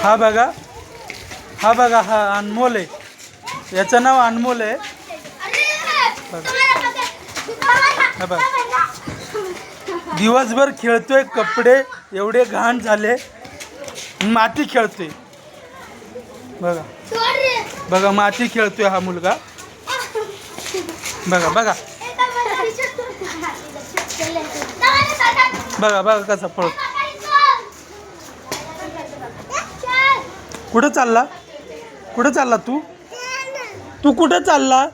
हा बघा, हा बघा, हा अनमोल आहे, याचं नाव अनमोल आहे. हा बघा, दिवसभर खेळतोय, कपडे एवढे घाण झाले, माती खेळतोय. बघा बघा, माती खेळतोय हा मुलगा. बघा बघा बघा बघा कसा पळतो. कुठं चालला, कुठं चालला तू, तू कुठं चालला,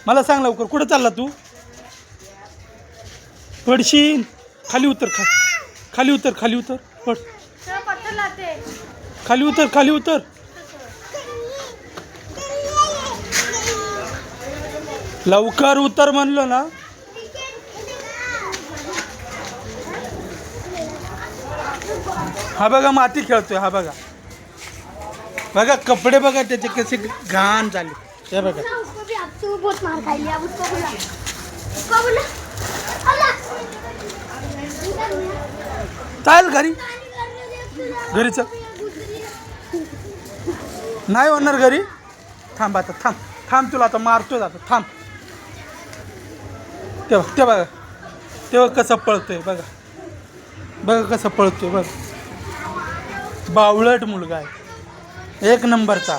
मला सांग लवकर, कुठं चालला तू. पडशील, खाली उतर, खाली उतर, खाली उतर, पड, खाली उतर, खाली उतर. लवकर उतर म्हणलो ना. हा बघा माती खेळतोय, हा बघा, बघा कपडे बघा त्याचे कसे घाण झाले. हे बघा, चाल घरी, घरी चल. नाही होणार घरी, थांब आता, थांब थांब, तुला आता मारतोय आता, थांब. तेव्हा ते बघा, तेव्हा कसं पळतोय बघा, बघा कसं पळतोय बघा. बावळट मुलगा आहे, एक नंबरचा.